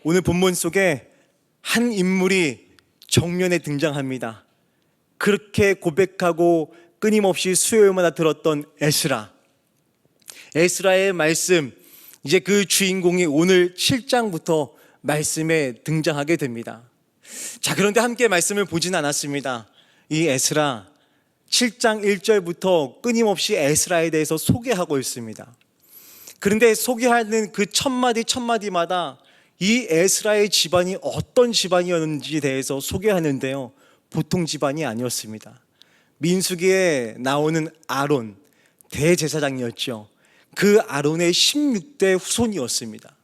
오늘 본문 속에 한 인물이 정면에 등장합니다. 그렇게 고백하고 끊임없이 수요일마다 들었던 에스라. 에스라의 말씀, 이제 그 주인공이 오늘 7장부터 말씀에 등장하게 됩니다. 자, 그런데 함께 말씀을 보진 않았습니다. 이 에스라 7장 1절부터 끊임없이 에스라에 대해서 소개하고 있습니다. 그런데 소개하는 그 첫마디마다 이 에스라의 집안이 어떤 집안이었는지에 대해서 소개하는데요, 보통 집안이 아니었습니다. 민수기에 나오는 아론, 대제사장이었죠. 그 아론의 16대 후손이었습니다.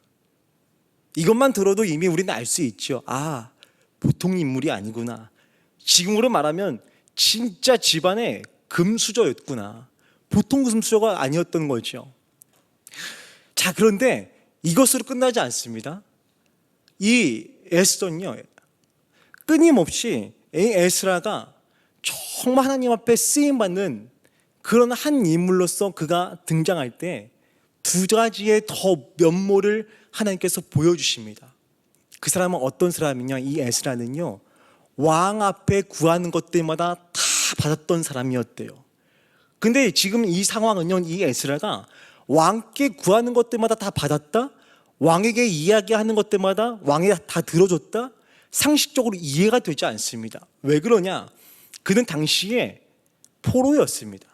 이것만 들어도 이미 우리는 알 수 있죠. 아, 보통 인물이 아니구나. 지금으로 말하면 진짜 집안의 금수저였구나. 보통 금수저가 아니었던 거죠. 자, 그런데 이것으로 끝나지 않습니다. 이 에스더는요, 끊임없이 이 에스라가 정말 하나님 앞에 쓰임받는 그런 한 인물로서 그가 등장할 때 두 가지의 더 면모를 하나님께서 보여주십니다. 그 사람은 어떤 사람이냐? 이 에스라는요, 왕 앞에 구하는 것들마다 다 받았던 사람이었대요. 근데 지금 이 상황은요, 이 에스라가 왕께 구하는 것들마다 다 받았다? 왕에게 이야기하는 것들마다 왕이 다 들어줬다? 상식적으로 이해가 되지 않습니다. 왜 그러냐? 그는 당시에 포로였습니다.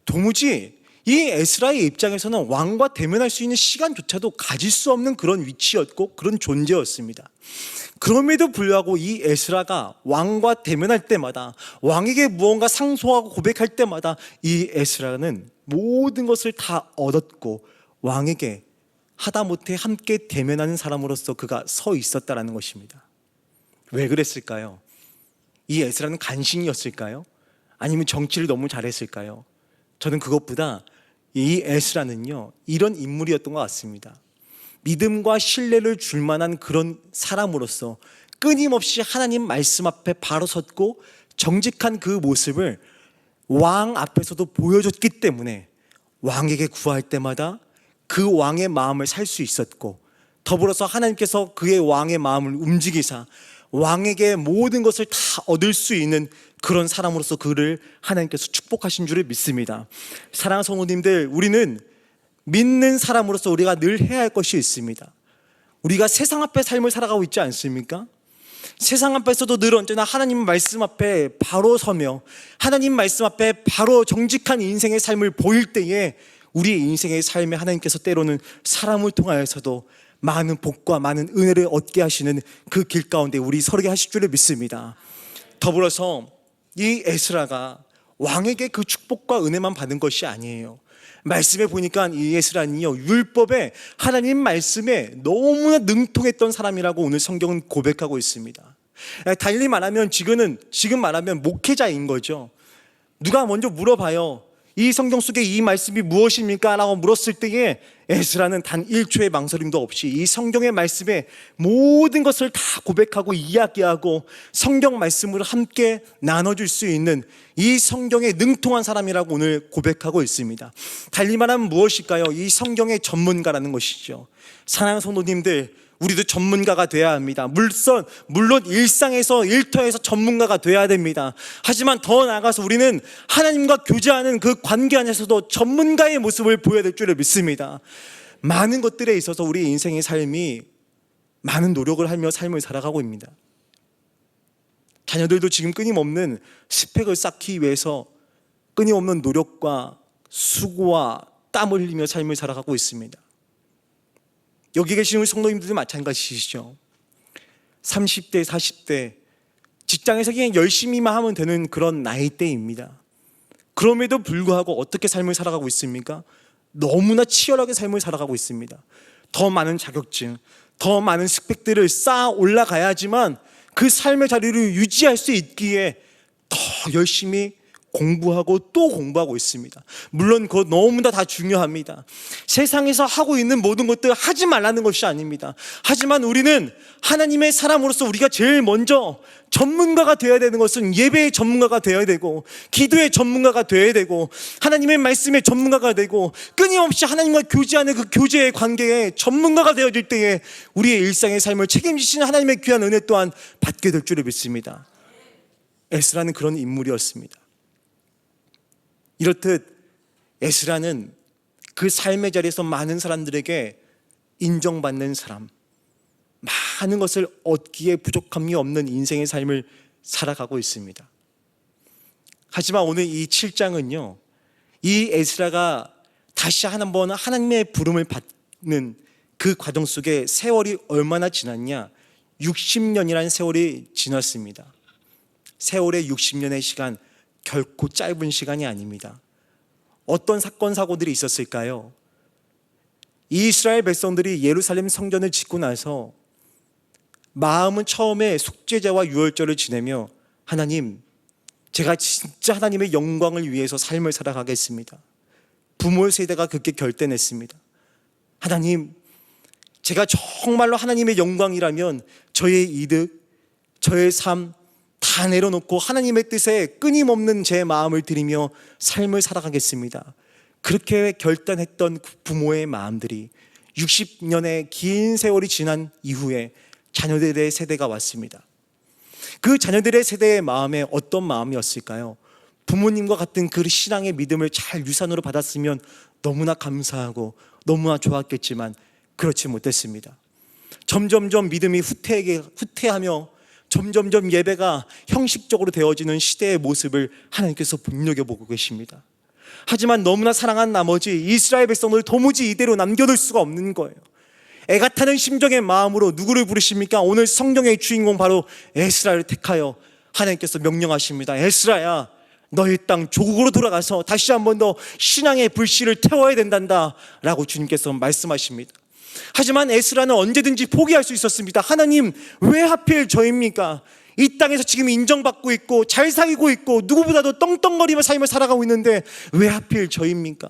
도무지 이 에스라의 입장에서는 왕과 대면할 수 있는 시간조차도 가질 수 없는 그런 위치였고 그런 존재였습니다. 그럼에도 불구하고 이 에스라가 왕과 대면할 때마다, 왕에게 무언가 상소하고 고백할 때마다 이 에스라는 모든 것을 다 얻었고 왕에게 하다못해 함께 대면하는 사람으로서 그가 서 있었다는 것입니다. 왜 그랬을까요? 이 에스라는 간신이었을까요? 아니면 정치를 너무 잘했을까요? 저는 그것보다 이 에스라는요, 이런 인물이었던 것 같습니다. 믿음과 신뢰를 줄 만한 그런 사람으로서 끊임없이 하나님 말씀 앞에 바로 섰고 정직한 그 모습을 왕 앞에서도 보여줬기 때문에 왕에게 구할 때마다 그 왕의 마음을 살 수 있었고, 더불어서 하나님께서 그의 왕의 마음을 움직이사 왕에게 모든 것을 다 얻을 수 있는 그런 사람으로서 그를 하나님께서 축복하신 줄을 믿습니다. 사랑하는 성도님들, 우리는 믿는 사람으로서 우리가 늘 해야 할 것이 있습니다. 우리가 세상 앞에 삶을 살아가고 있지 않습니까? 세상 앞에서도 늘 언제나 하나님 말씀 앞에 바로 서며 하나님 말씀 앞에 바로 정직한 인생의 삶을 보일 때에 우리의 인생의 삶에 하나님께서 때로는 사람을 통하여서도 많은 복과 많은 은혜를 얻게 하시는 그 길 가운데 우리 서게 하실 줄을 믿습니다. 더불어서 이 에스라가 왕에게 그 축복과 은혜만 받은 것이 아니에요. 말씀에 보니까 이 에스라는요, 율법에 하나님 말씀에 너무나 능통했던 사람이라고 오늘 성경은 고백하고 있습니다. 달리 말하면 지금 말하면 목회자인 거죠. 누가 먼저 물어봐요. 이 성경 속에 이 말씀이 무엇입니까? 라고 물었을 때에 에스라는 단 1초의 망설임도 없이 이 성경의 말씀에 모든 것을 다 고백하고 이야기하고 성경 말씀으로 함께 나눠줄 수 있는 이 성경에 능통한 사람이라고 오늘 고백하고 있습니다. 달리 말하면 무엇일까요? 이 성경의 전문가라는 것이죠. 사랑하는 성도님들, 우리도 전문가가 돼야 합니다. 물론 일상에서 일터에서 전문가가 돼야 됩니다. 하지만 더 나아가서 우리는 하나님과 교제하는 그 관계 안에서도 전문가의 모습을 보여야 될 줄을 믿습니다. 많은 것들에 있어서 우리 인생의 삶이 많은 노력을 하며 삶을 살아가고 있습니다. 자녀들도 지금 끊임없는 스펙을 쌓기 위해서 끊임없는 노력과 수고와 땀을 흘리며 삶을 살아가고 있습니다. 여기 계신 우리 성도님들도 마찬가지시죠. 30대, 40대 직장에서 그냥 열심히만 하면 되는 그런 나이대입니다. 그럼에도 불구하고 어떻게 삶을 살아가고 있습니까? 너무나 치열하게 삶을 살아가고 있습니다. 더 많은 자격증, 더 많은 스펙들을 쌓아 올라가야지만 그 삶의 자리를 유지할 수 있기에 더 열심히 공부하고 또 공부하고 있습니다. 물론 그거 너무나 다 중요합니다. 세상에서 하고 있는 모든 것들 하지 말라는 것이 아닙니다. 하지만 우리는 하나님의 사람으로서 우리가 제일 먼저 전문가가 되어야 되는 것은 예배의 전문가가 되어야 되고, 기도의 전문가가 되어야 되고, 하나님의 말씀의 전문가가 되고, 끊임없이 하나님과 교제하는 그 교제의 관계에 전문가가 되어질 때에 우리의 일상의 삶을 책임지시는 하나님의 귀한 은혜 또한 받게 될 줄을 믿습니다. 에스라는 그런 인물이었습니다. 이렇듯 에스라는 그 삶의 자리에서 많은 사람들에게 인정받는 사람, 많은 것을 얻기에 부족함이 없는 인생의 삶을 살아가고 있습니다. 하지만 오늘 이 7장은요, 이 에스라가 다시 한번 하나님의 부름을 받는 그 과정 속에 세월이 얼마나 지났냐? 60년이라는 세월이 지났습니다. 세월의 60년의 시간, 결코 짧은 시간이 아닙니다. 어떤 사건 사고들이 있었을까요? 이 이스라엘 백성들이 예루살렘 성전을 짓고 나서 마음은 처음에 속죄제와 유월절을 지내며, 하나님, 제가 진짜 하나님의 영광을 위해서 삶을 살아가겠습니다. 부모의 세대가 그렇게 결단했습니다. 하나님, 제가 정말로 하나님의 영광이라면 저의 이득, 저의 삶 다 내려놓고 하나님의 뜻에 끊임없는 제 마음을 드리며 삶을 살아가겠습니다. 그렇게 결단했던 부모의 마음들이 60년의 긴 세월이 지난 이후에 자녀들의 세대가 왔습니다. 그 자녀들의 세대의 마음에 어떤 마음이었을까요? 부모님과 같은 그 신앙의 믿음을 잘 유산으로 받았으면 너무나 감사하고 너무나 좋았겠지만 그렇지 못했습니다. 점점점 믿음이 후퇴하며 점점점 예배가 형식적으로 되어지는 시대의 모습을 하나님께서 눈여겨보고 계십니다. 하지만 너무나 사랑한 나머지 이스라엘 백성을 도무지 이대로 남겨둘 수가 없는 거예요. 애가 타는 심정의 마음으로 누구를 부르십니까? 오늘 성경의 주인공 바로 에스라를 택하여 하나님께서 명령하십니다. 에스라야, 너희 땅 조국으로 돌아가서 다시 한 번 더 신앙의 불씨를 태워야 된단다 라고 주님께서 말씀하십니다. 하지만 에스라는 언제든지 포기할 수 있었습니다. 하나님, 왜 하필 저입니까? 이 땅에서 지금 인정받고 있고 잘 살고 있고 누구보다도 떵떵거리며 삶을 살아가고 있는데 왜 하필 저입니까?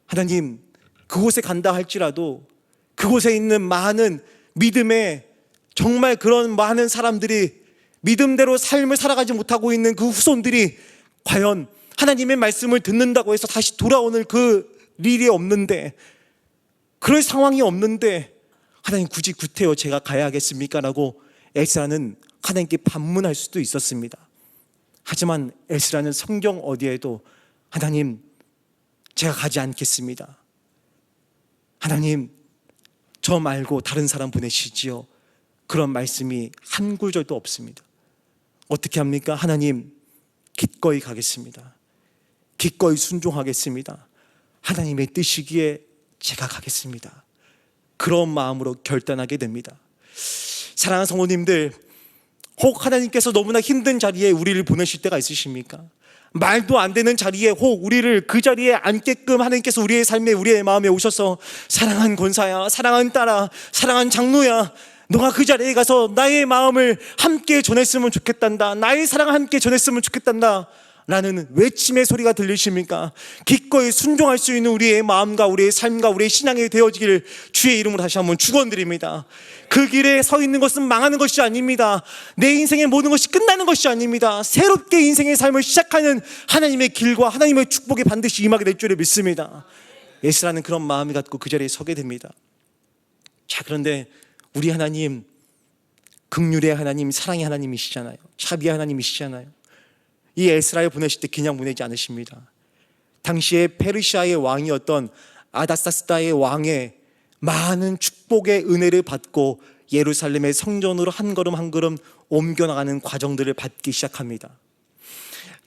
하나님, 그곳에 간다 할지라도 그곳에 있는 많은 믿음의 정말 그런 많은 사람들이 믿음대로 삶을 살아가지 못하고 있는 그 후손들이 과연 하나님의 말씀을 듣는다고 해서 다시 돌아오는 그 일이 없는데, 그럴 상황이 없는데 하나님, 굳이 구태여 제가 가야 하겠습니까? 라고 에스라는 하나님께 반문할 수도 있었습니다. 하지만 에스라는 성경 어디에도 하나님, 제가 가지 않겠습니다. 하나님, 저 말고 다른 사람 보내시지요. 그런 말씀이 한 구절도 없습니다. 어떻게 합니까? 하나님, 기꺼이 가겠습니다. 기꺼이 순종하겠습니다. 하나님의 뜻이기에 제가 가겠습니다. 그런 마음으로 결단하게 됩니다. 사랑하는 성도님들, 혹 하나님께서 너무나 힘든 자리에 우리를 보내실 때가 있으십니까? 말도 안 되는 자리에 혹 우리를 그 자리에 앉게끔 하나님께서 우리의 삶에, 우리의 마음에 오셔서 사랑한 권사야, 사랑한 딸아, 사랑한 장로야, 너가 그 자리에 가서 나의 마음을 함께 전했으면 좋겠단다, 나의 사랑을 함께 전했으면 좋겠단다 라는 외침의 소리가 들리십니까? 기꺼이 순종할 수 있는 우리의 마음과 우리의 삶과 우리의 신앙이 되어지기를 주의 이름으로 다시 한번 축원드립니다. 그 길에 서 있는 것은 망하는 것이 아닙니다. 내 인생의 모든 것이 끝나는 것이 아닙니다. 새롭게 인생의 삶을 시작하는 하나님의 길과 하나님의 축복이 반드시 임하게 될 줄을 믿습니다. 에스라는 그런 마음을 갖고 그 자리에 서게 됩니다. 자, 그런데 우리 하나님, 긍휼의 하나님, 사랑의 하나님이시잖아요. 자비의 하나님이시잖아요. 이 에스라를 보내실 때 그냥 보내지 않으십니다. 당시에 페르시아의 왕이었던 아다사스다의 왕의 많은 축복의 은혜를 받고 예루살렘의 성전으로 한 걸음 한 걸음 옮겨나가는 과정들을 받기 시작합니다.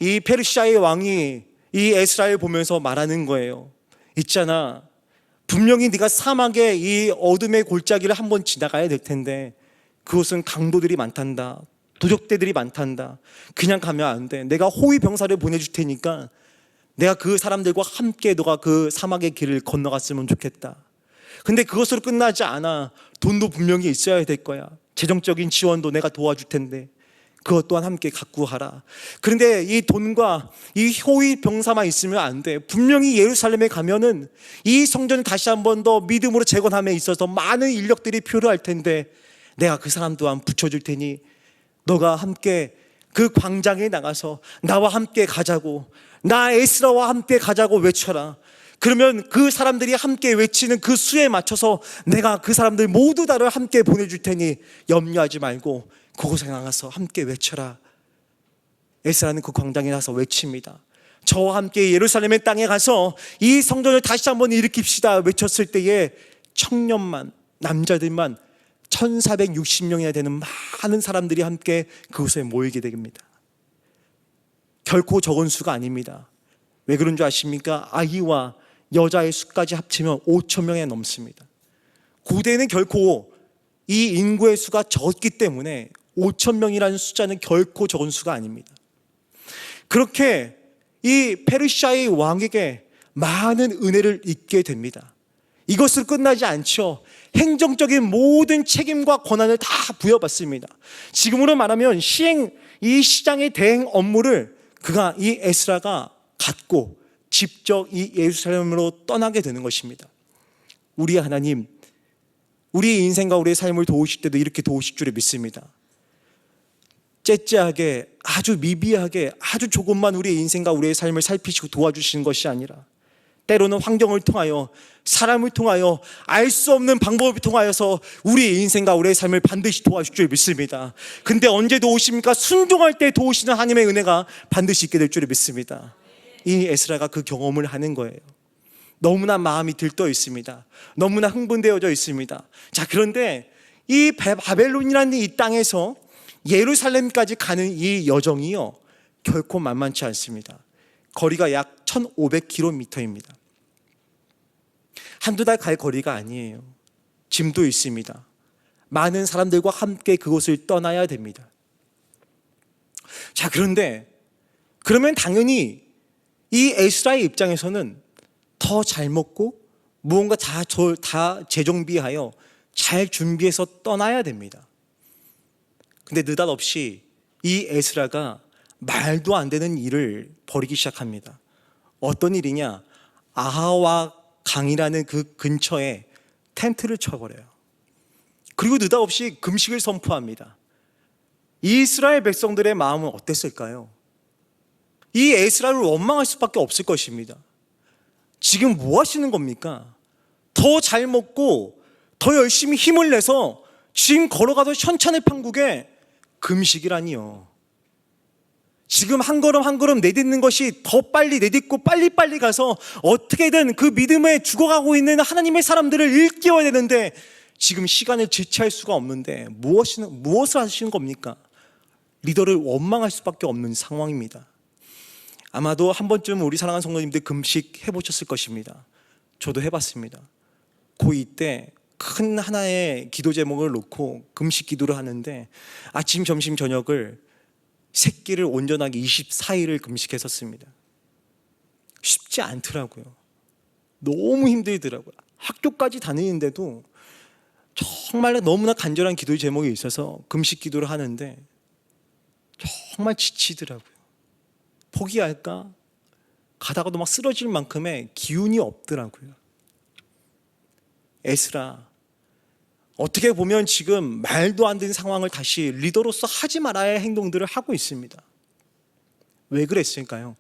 이 페르시아의 왕이 이 에스라를 보면서 말하는 거예요. 있잖아, 분명히 네가 사막의 이 어둠의 골짜기를 한번 지나가야 될 텐데 그곳은 강도들이 많단다, 도적대들이 많단다. 그냥 가면 안 돼. 내가 호위 병사를 보내줄 테니까 내가 그 사람들과 함께 너가 그 사막의 길을 건너갔으면 좋겠다. 근데 그것으로 끝나지 않아. 돈도 분명히 있어야 될 거야. 재정적인 지원도 내가 도와줄 텐데 그것 또한 함께 갖고 하라. 그런데 이 돈과 이 효의 병사만 있으면 안 돼. 분명히 예루살렘에 가면은 이 성전을 다시 한 번 더 믿음으로 재건함에 있어서 많은 인력들이 필요할 텐데 내가 그 사람 또한 붙여줄 테니 너가 함께 그 광장에 나가서 나와 함께 가자고, 나 에스라와 함께 가자고 외쳐라. 그러면 그 사람들이 함께 외치는 그 수에 맞춰서 내가 그 사람들 모두 다를 함께 보내줄 테니 염려하지 말고 그곳에 나가서 함께 외쳐라. 에스라는 그 광장에 나서 외칩니다. 저와 함께 예루살렘의 땅에 가서 이 성전을 다시 한번 일으킵시다 외쳤을 때에 청년만, 남자들만 1460명이나 되는 많은 사람들이 함께 그곳에 모이게 됩니다. 결코 적은 수가 아닙니다. 왜 그런 줄 아십니까? 아이와 여자의 수까지 합치면 5,000명에 넘습니다. 고대는 결코 이 인구의 수가 적기 때문에 5,000명이라는 숫자는 결코 적은 수가 아닙니다. 그렇게 이 페르시아의 왕에게 많은 은혜를 입게 됩니다. 이것으로 끝나지 않죠. 행정적인 모든 책임과 권한을 다 부여받습니다. 지금으로 말하면 이 시장의 대행 업무를 이 에스라가 갖고 직접 이 예루살렘으로 떠나게 되는 것입니다. 우리 하나님, 우리의 인생과 우리의 삶을 도우실 때도 이렇게 도우실 줄 믿습니다. 째째하게, 아주 미비하게, 아주 조금만 우리의 인생과 우리의 삶을 살피시고 도와주시는 것이 아니라 때로는 환경을 통하여, 사람을 통하여, 알 수 없는 방법을 통하여서 우리의 인생과 우리의 삶을 반드시 도와줄 줄 믿습니다. 근데 언제 도우십니까? 순종할 때 도우시는 하나님의 은혜가 반드시 있게 될 줄 믿습니다. 이 에스라가 그 경험을 하는 거예요. 너무나 마음이 들떠 있습니다. 너무나 흥분되어져 있습니다. 자, 그런데 이 바벨론이라는 이 땅에서 예루살렘까지 가는 이 여정이요, 결코 만만치 않습니다. 거리가 약 1500km입니다. 한두 달 갈 거리가 아니에요. 짐도 있습니다. 많은 사람들과 함께 그곳을 떠나야 됩니다. 자, 그러면 당연히 이 에스라의 입장에서는 더 잘 먹고 무언가 다 재정비하여 잘 준비해서 떠나야 됩니다. 근데 느닷없이 이 에스라가 말도 안 되는 일을 벌이기 시작합니다. 어떤 일이냐? 아하와 강이라는 그 근처에 텐트를 쳐버려요. 그리고 느닷없이 금식을 선포합니다. 이스라엘 백성들의 마음은 어땠을까요? 이 에스라를 원망할 수밖에 없을 것입니다. 지금 뭐 하시는 겁니까? 더 잘 먹고 더 열심히 힘을 내서 지금 걸어가도 현찬의 판국에 금식이라니요. 지금 한 걸음 한 걸음 내딛는 것이 더 빨리 내딛고 빨리빨리 가서 어떻게든 그 믿음에 죽어가고 있는 하나님의 사람들을 일깨워야 되는데 지금 시간을 지체할 수가 없는데 무엇을 하시는 겁니까? 리더를 원망할 수밖에 없는 상황입니다. 아마도 한 번쯤 우리 사랑하는 성도님들 금식 해보셨을 것입니다. 저도 해봤습니다. 고2 때 큰 하나의 기도 제목을 놓고 금식 기도를 하는데 아침, 점심, 저녁을 새끼를 온전하게 24일을 금식했었습니다. 쉽지 않더라고요. 너무 힘들더라고요. 학교까지 다니는데도 정말 너무나 간절한 기도의 제목이 있어서 금식 기도를 하는데 정말 지치더라고요. 포기할까? 가다가도 막 쓰러질 만큼의 기운이 없더라고요. 에스라, 어떻게 보면 지금 말도 안 되는 상황을 다시 리더로서 하지 말아야 할 행동들을 하고 있습니다. 왜 그랬을까요?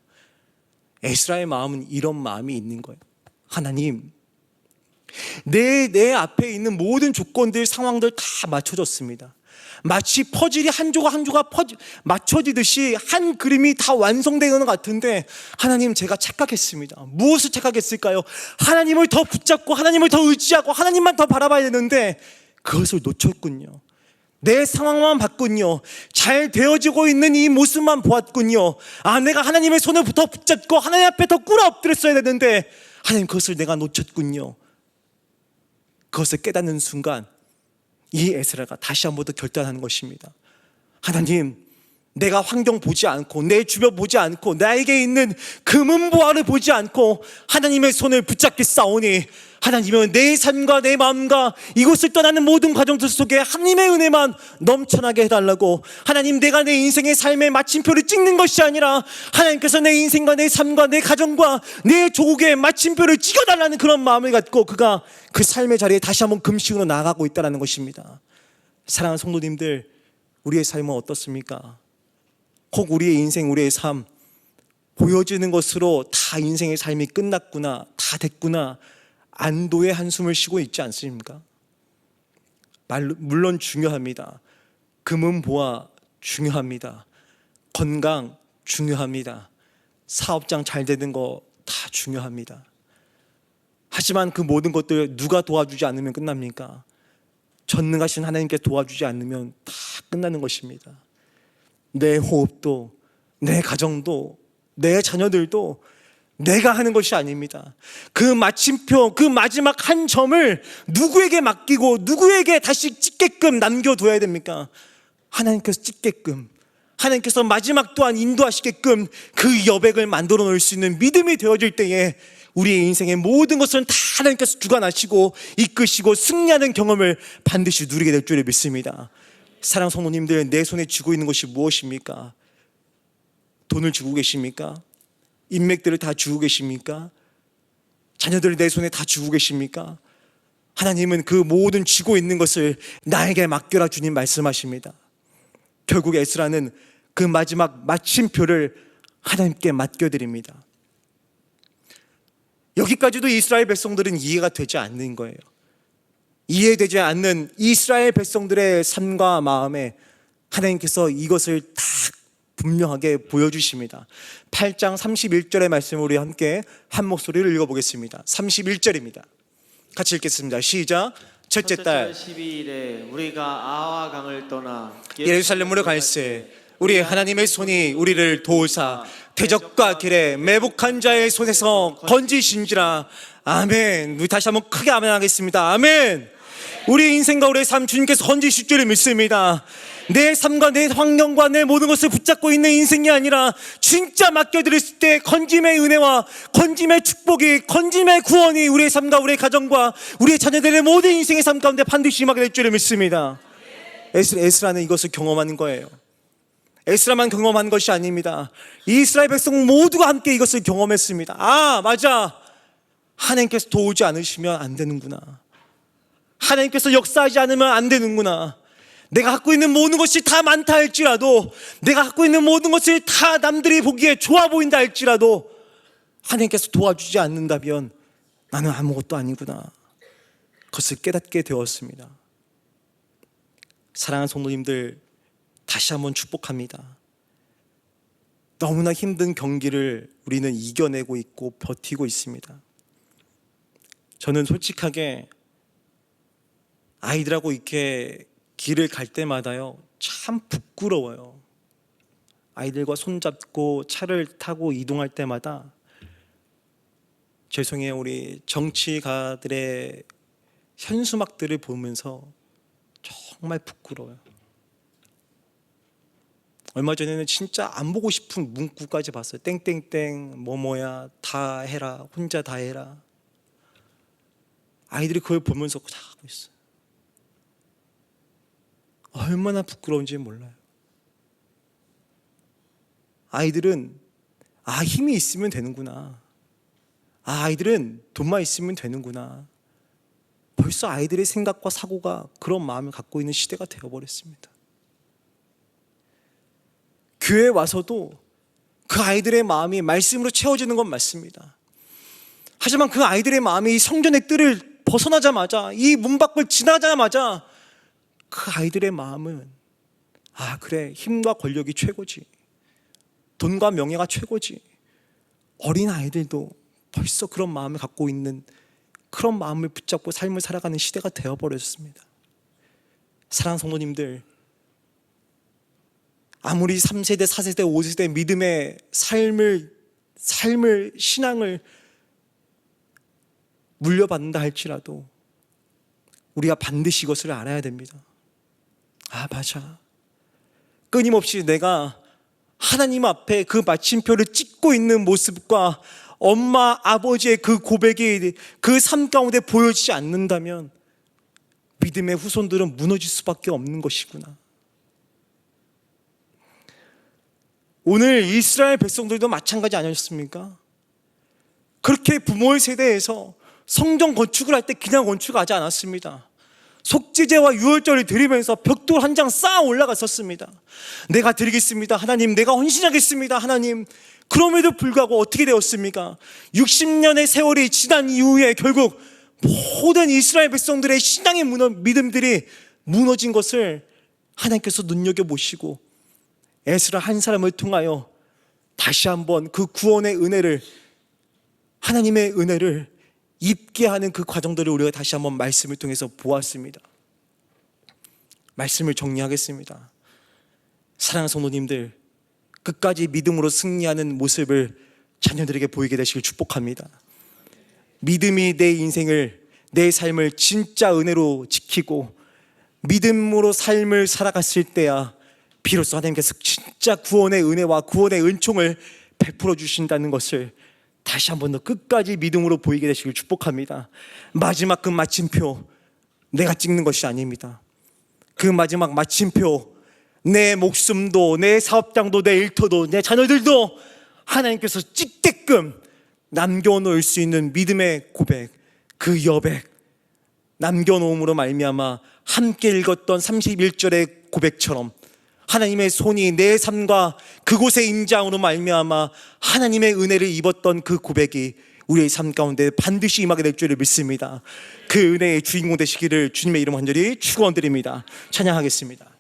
에스라의 마음은 이런 마음이 있는 거예요. 하나님, 내 앞에 있는 모든 조건들, 상황들 다 맞춰졌습니다. 마치 퍼즐이 한 조각 한 조각 맞춰지듯이 한 그림이 다 완성되는 것 같은데 하나님, 제가 착각했습니다. 무엇을 착각했을까요? 하나님을 더 붙잡고 하나님을 더 의지하고 하나님만 더 바라봐야 되는데 그것을 놓쳤군요. 내 상황만 봤군요. 잘 되어지고 있는 이 모습만 보았군요. 내가 하나님의 손을 더 붙잡고 하나님 앞에 더 꿇어 엎드렸어야 되는데 하나님, 그것을 내가 놓쳤군요. 그것을 깨닫는 순간 이 에스라가 다시 한 번 더 결단하는 것입니다. 하나님, 내가 환경 보지 않고 내 주변 보지 않고 나에게 있는 금은보화를 보지 않고 하나님의 손을 붙잡게 싸우니 하나님은 내 삶과 내 마음과 이곳을 떠나는 모든 과정들 속에 하나님의 은혜만 넘쳐나게 해달라고, 하나님 내가 내 인생의 삶의 마침표를 찍는 것이 아니라 하나님께서 내 인생과 내 삶과 내 가정과 내 조국의 마침표를 찍어달라는 그런 마음을 갖고 그가 그 삶의 자리에 다시 한번 금식으로 나아가고 있다는 것입니다. 사랑하는 성도님들, 우리의 삶은 어떻습니까? 혹 우리의 인생, 우리의 삶 보여지는 것으로 다 인생의 삶이 끝났구나, 다 됐구나, 안도의 한숨을 쉬고 있지 않습니까? 물론 중요합니다. 금은보화 중요합니다. 건강 중요합니다. 사업장 잘 되는 거 다 중요합니다. 하지만 그 모든 것들 누가 도와주지 않으면 끝납니까? 전능하신 하나님께 도와주지 않으면 다 끝나는 것입니다. 내 호흡도, 내 가정도, 내 자녀들도 내가 하는 것이 아닙니다. 그 마침표, 그 마지막 한 점을 누구에게 맡기고 누구에게 다시 찍게끔 남겨둬야 됩니까? 하나님께서 찍게끔, 하나님께서 마지막 또한 인도하시게끔 그 여백을 만들어 놓을 수 있는 믿음이 되어질 때에 우리의 인생의 모든 것은 다 하나님께서 주관하시고 이끄시고 승리하는 경험을 반드시 누리게 될 줄을 믿습니다. 사랑 성도님들, 내 손에 쥐고 있는 것이 무엇입니까? 돈을 쥐고 계십니까? 인맥들을 다 쥐고 계십니까? 자녀들을 내 손에 다 쥐고 계십니까? 하나님은 그 모든 쥐고 있는 것을 나에게 맡겨라 주님 말씀하십니다. 결국 에스라는 그 마지막 마침표를 하나님께 맡겨드립니다. 여기까지도 이스라엘 백성들은 이해가 되지 않는 거예요. 이해되지 않는 이스라엘 백성들의 삶과 마음에 하나님께서 이것을 다 분명하게 보여주십니다. 8장 31절의 말씀을 우리 함께 한 목소리로 읽어보겠습니다. 31절입니다. 같이 읽겠습니다. 시작. 첫째 달 12일에 우리가 아와 강을 떠나 예루살렘으로 갈새 우리 하나님의 손이 우리를 도우사 대적과 길에 매복한 자의 손에서 건지신지라. 아멘. 우리 다시 한번 크게 아멘 하겠습니다. 아멘. 우리의 인생과 우리의 삶 주님께서 건지실 줄을 믿습니다. 내 삶과 내 환경과 내 모든 것을 붙잡고 있는 인생이 아니라 진짜 맡겨드렸을 때 건짐의 은혜와 건짐의 축복이, 건짐의 구원이 우리의 삶과 우리의 가정과 우리의 자녀들의 모든 인생의 삶 가운데 반드시 임하게 될 줄을 믿습니다. 에스라는 이것을 경험하는 거예요. 에스라만 경험한 것이 아닙니다. 이스라엘 백성 모두가 함께 이것을 경험했습니다. 아, 맞아, 하나님께서 도우지 않으시면 안 되는구나, 하나님께서 역사하지 않으면 안 되는구나. 내가 갖고 있는 모든 것이 다 많다 할지라도, 내가 갖고 있는 모든 것이 다 남들이 보기에 좋아 보인다 할지라도 하나님께서 도와주지 않는다면 나는 아무것도 아니구나, 그것을 깨닫게 되었습니다. 사랑하는 성도님들, 다시 한번 축복합니다. 너무나 힘든 경기를 우리는 이겨내고 있고 버티고 있습니다. 저는 솔직하게 아이들하고 이렇게 길을 갈 때마다요, 참 부끄러워요. 아이들과 손잡고 차를 타고 이동할 때마다 죄송해요, 우리 정치가들의 현수막들을 보면서 정말 부끄러워요. 얼마 전에는 진짜 안 보고 싶은 문구까지 봤어요. 땡땡땡 뭐뭐야 다 해라, 혼자 다 해라. 아이들이 그걸 보면서 다 하고 있어요. 얼마나 부끄러운지 몰라요. 아이들은 힘이 있으면 되는구나, 아이들은 돈만 있으면 되는구나, 벌써 아이들의 생각과 사고가 그런 마음을 갖고 있는 시대가 되어버렸습니다. 교회에 와서도 그 아이들의 마음이 말씀으로 채워지는 건 맞습니다. 하지만 그 아이들의 마음이 성전의 뜰을 벗어나자마자, 이 문 밖을 지나자마자 그 아이들의 마음은 그래, 힘과 권력이 최고지, 돈과 명예가 최고지. 어린 아이들도 벌써 그런 마음을 갖고 있는, 그런 마음을 붙잡고 삶을 살아가는 시대가 되어버렸습니다. 사랑하는 성도님들, 아무리 3세대, 4세대, 5세대 믿음의 삶을 신앙을 물려받는다 할지라도 우리가 반드시 이것을 알아야 됩니다. 맞아, 끊임없이 내가 하나님 앞에 그 마침표를 찍고 있는 모습과 엄마, 아버지의 그 고백이 그 삶 가운데 보여지지 않는다면 믿음의 후손들은 무너질 수밖에 없는 것이구나. 오늘 이스라엘 백성들도 마찬가지 아니었습니까? 그렇게 부모의 세대에서 성전 건축을 할 때 그냥 건축하지 않았습니다. 속죄제와 유월절을 드리면서 벽돌 한 장 쌓아 올라갔었습니다. 내가 드리겠습니다 하나님, 내가 헌신하겠습니다 하나님. 그럼에도 불구하고 어떻게 되었습니까? 60년의 세월이 지난 이후에 결국 모든 이스라엘 백성들의 신앙의 믿음들이 무너진 것을 하나님께서 눈여겨보시고 에스라 한 사람을 통하여 다시 한번 그 구원의 은혜를, 하나님의 은혜를 입게 하는 그 과정들을 우리가 다시 한번 말씀을 통해서 보았습니다. 말씀을 정리하겠습니다. 사랑하는 성도님들, 끝까지 믿음으로 승리하는 모습을 자녀들에게 보이게 되시길 축복합니다. 믿음이 내 인생을, 내 삶을 진짜 은혜로 지키고 믿음으로 삶을 살아갔을 때야 비로소 하나님께서 진짜 구원의 은혜와 구원의 은총을 베풀어 주신다는 것을 다시 한 번 더 끝까지 믿음으로 보이게 되시길 축복합니다. 마지막 그 마침표, 내가 찍는 것이 아닙니다. 그 마지막 마침표, 내 목숨도, 내 사업장도, 내 일터도, 내 자녀들도 하나님께서 찍게끔 남겨놓을 수 있는 믿음의 고백, 그 여백, 남겨놓음으로 말미암아 함께 읽었던 31절의 고백처럼 하나님의 손이 내 삶과 그곳의 임장으로 말미암아 하나님의 은혜를 입었던 그 고백이 우리의 삶 가운데 반드시 임하게 될 줄을 믿습니다. 그 은혜의 주인공 되시기를 주님의 이름 간절히 축원드립니다. 찬양하겠습니다.